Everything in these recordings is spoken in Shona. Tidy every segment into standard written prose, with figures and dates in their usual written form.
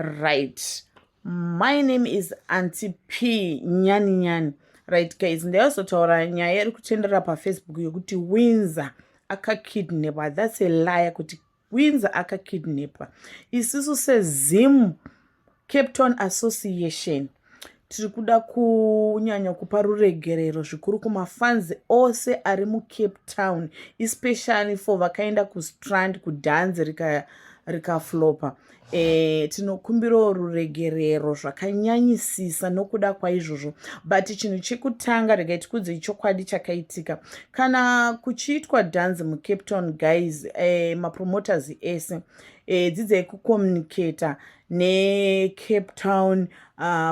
Right, my name is Auntie P Nyani Nyani. Right guys, ndazotaura nyaya iri kutendera paFacebook yokuti Windsor akakidnapwa. That's a lie kuti Windsor akakidnapwa. Isusu seZim Cape Town Association tiri kuda kunyanya kupa ruregerero zvikuru kumafanzi ose ari muCape Town, especially for vakaenda kustrand kudhanzi rikaflopa. Tinokumbirawo ruregerero zvakanyanyisisa nokuda kwaizvozvo. But chinhu chekutanga regai tikudzei chokwadi chakaitika kana kuchiitwa dhanzi muCape Town guys. Mapromoters ese dzidzai kucommunicata neCape Town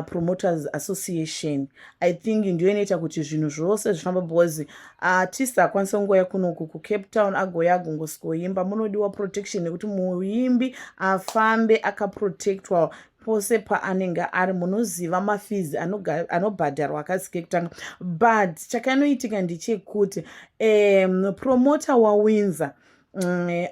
Promoters Association. I think ndiyo inoita kuti zvinhu zvose zvifamba because artist akwanisa kungoya kunoku kuCape Town agoya agongosikoimba. Munodiwa protection yekuti muimbi afambe akaprotectwa pose paanenge ari. Munoziva mafizi anobhadharwa akasikekutanga. But chakanoitika ndechekuti promoter waWindsor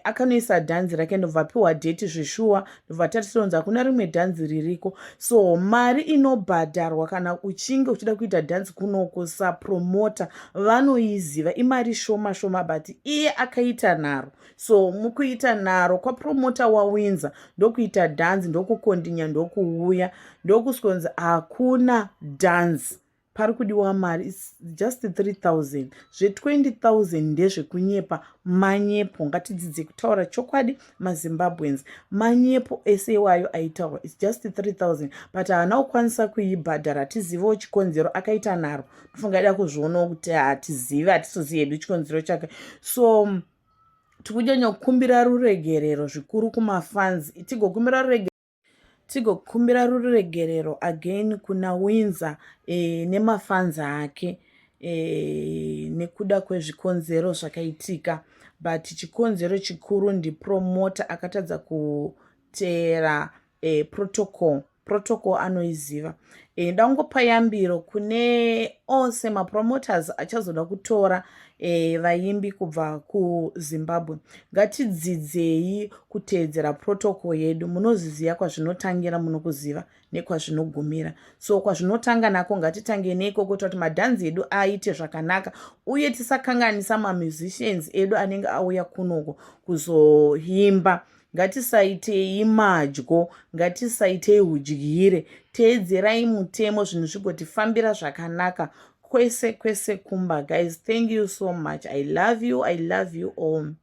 akanoisa dhanzi rake ndobva apiwa dheti zvishuwa ndobva tatironza hakuna rimwe dhanzi ririko. So mari inobhadharwa kana uchinge uchida kuita dhanzi kunoko sapromota vanoiziva imari shoma shoma, but iye akaita nharo. So mukuita nharo kwapromota waWindsor ndokuita dhanzi, ndokukondinya, ndokuuya, ndokusonzi hakuna dhanzi. Pari kudiwa mari just 3,000. zve20,000 ndezvekunyepa manyepo. Ngatidzidze kutaura chokwadi maZimbabweans. Manyepo ese iwayo aitaurwa it's just 3,000, but haana kukwanisa kuibhadhara. Tizivewo chikonzero, akaita nharo. Tofunga ida kuzvionawo kuti hatizivi, hatisozivi hedu chikonzero chake. So tikunyanya kukumbira ruregerero zvikuru kumafanzi. Tigokumbira ruregerero again kuna Windsor nemafanzi ake nekuda kwezvikonzero zvakaitika. But chikonzero chikuru ndipromota akatadza kuteera protocol anoiziva. Ndangopa yambiro kune ose mapromoters achazoda kutora vaimbi kubva kuZimbabwe. Ngatidzidzei kuteedzera protocol yedu. Munoziziva kwazvinotangira, munokuziva nekwazvinogumira. So kwazvinotanga nako ngatitange neiko kuti madhanzi edu aite zvakanaka uye tisakanganisa mamusicians edu anenge auya kunoko kuzoimba. Ngatisaitei madyo, ngatisaitei udyire. Teedzerai mutemo, zvinhu zvigotifambira zvakanaka kwese kumba guys. Thank you so much. I love you all.